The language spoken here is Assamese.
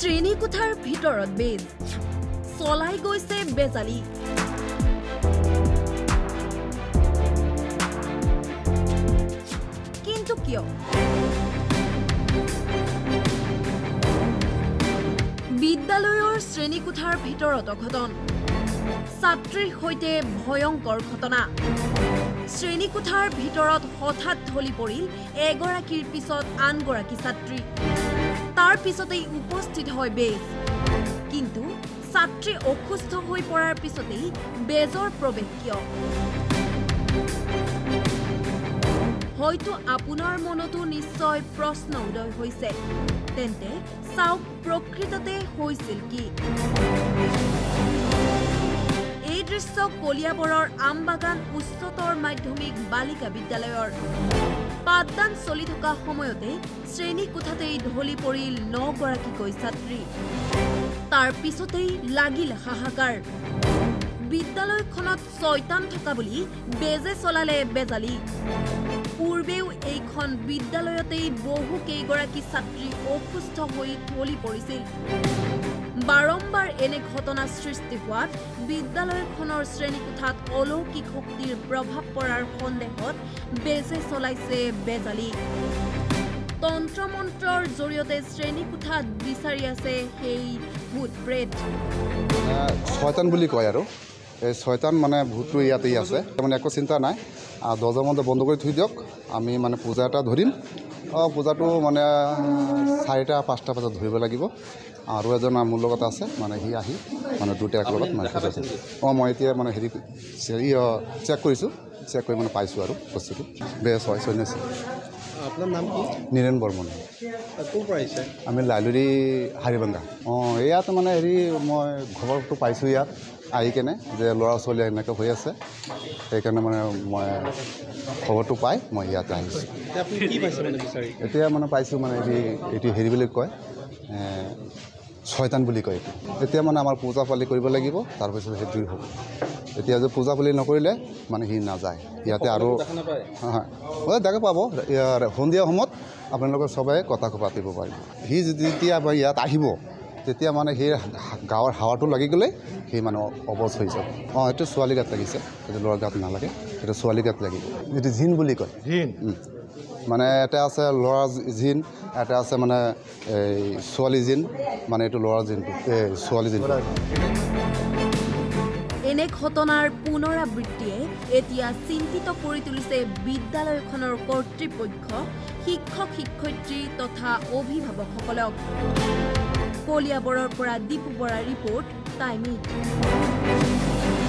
শ্ৰেণীকোঠাৰ ভিতৰত বেজ চলাই গৈছে বেজালি কিন্তু কিয় বিদ্যালয়ৰ শ্ৰেণীকোঠাৰ ভিতৰত অঘটন ছাত্ৰীৰ সৈতে ভয়ংকৰ ঘটনা শ্ৰেণীকোঠাৰ ভিতৰত হঠাৎ ঢলি পৰিল এগৰাকীৰ পিছত আনগৰাকী ছাত্ৰী তাৰ পিছতেই উপস্থিত হয় বেজ কিন্তু ছাত্ৰী অসুস্থ হৈ পৰাৰ পিছতেই বেজৰ প্ৰৱেশ কিয় হয়তো আপোনাৰ মনতো নিশ্চয় প্ৰশ্ন উদয় হৈছে তেন্তে চাওক প্ৰকৃততে হৈছিল কি এই দৃশ্য কলিয়াবৰৰ আমবাগান উচ্চতৰ মাধ্যমিক বালিকা বিদ্যালয়ৰ পাঠদান চলি থকা সময়তে শ্ৰেণীকোঠাতেই ঢলি পৰিল 9 গৰাকীকৈ ছাত্ৰী তাৰ পিছতেই লাগিল হাহাকাৰ বিদ্যালয়খনত শয়তান থকা বুলি বেজে চলালে বেজালি পূৰ্বেও এইখন বিদ্যালয়তেই বহু কেইগৰাকী ছাত্ৰী অসুস্থ হৈ ঢলি পৰিছিল বাৰম্বাৰ এনে ঘটনা সৃষ্টি হোৱাত বিদ্যালয়খনৰ শ্ৰেণীকোঠাত অলৌকিক শক্তিৰ প্ৰভাৱ পৰাৰ সন্দেহত বেজে চলাইছে বেজালি তন্ত্ৰমন্ত্ৰৰ জৰিয়তে শ্ৰেণীকোঠাত বিচাৰি আছে সেই ভূত প্ৰেত শয়তান বুলি কয় আৰু এই শয়তান মানে ভূতটো ইয়াতেই আছে মানে একো চিন্তা নাই দৰ্জা মধ্যে বন্ধ কৰি থৈ দিয়ক আমি মানে পূজা এটা ধৰিম পূজাটো মানে 4টা 5টা বজাত ধৰিব লাগিব আৰু এজন মোৰ লগত আছে মানে সি আহি মানে দুটা এক লগত মানে পূজা মই এতিয়া মানে হেৰি চেক কৰিছোঁ চেক কৰি মানে পাইছোঁ আৰু বস্তুটো বেছ হয় সন্যাসী আপনাৰ নাম কি নীৰেণ বৰ্মন ক'ৰ পৰা আহিছে আমি লাইলুৰি হাৰিবাংগা ইয়াত মানে হেৰি মই খবৰটো পাইছোঁ ইয়াত আহি কেনে যে ল'ৰা ছোৱালী এনেকৈ হৈ আছে সেইকাৰণে মানে মই খবৰটো পাই মই ইয়াতে আহিছোঁ আপুনি কি পাইছে মানে বিচাৰি এতিয়া মানে পাইছোঁ মানে এইটো হেৰি বুলি কয় শয়তান বুলি কয় এতিয়া মানে আমাৰ পূজা পালি কৰিব লাগিব তাৰপিছত সেইটো হ'ব এতিয়া যে পূজা পালি নকৰিলে মানে সি নাযায় ইয়াতে আৰু হয় দেখা পাব সন্ধিয়া সময়ত আপোনালোকে সবাই কথা পাতিব পাৰিব সি যেতিয়া ইয়াত আহিব তেতিয়া মানে সেই গাঁৱৰ হাৱাটো লাগি গ'লে সেই মানে অৱস্থ হৈ যাব এইটো ছোৱালী গাত লাগিছে এইটো ল'ৰা গাত নালাগে এইটো ছোৱালী গাত লাগিব এইটো জিন বুলি কয় জিন মানে এটা আছে ল'ৰা জিন এটা আছে মানে এই ছোৱালী জিন মানে এইটো ল'ৰা জিনটো ছোৱালী জিন এনে ঘটনাৰ পুনৰাবৃত্তিয়ে এতিয়া চিন্তিত কৰি তুলিছে বিদ্যালয়খনৰ কৰ্তৃপক্ষ শিক্ষক শিক্ষয়িত্ৰী তথা অভিভাৱকসকলক কলিয়াবৰৰ পৰা দীপু বৰাৰ ৰিপৰ্ট টাইম 8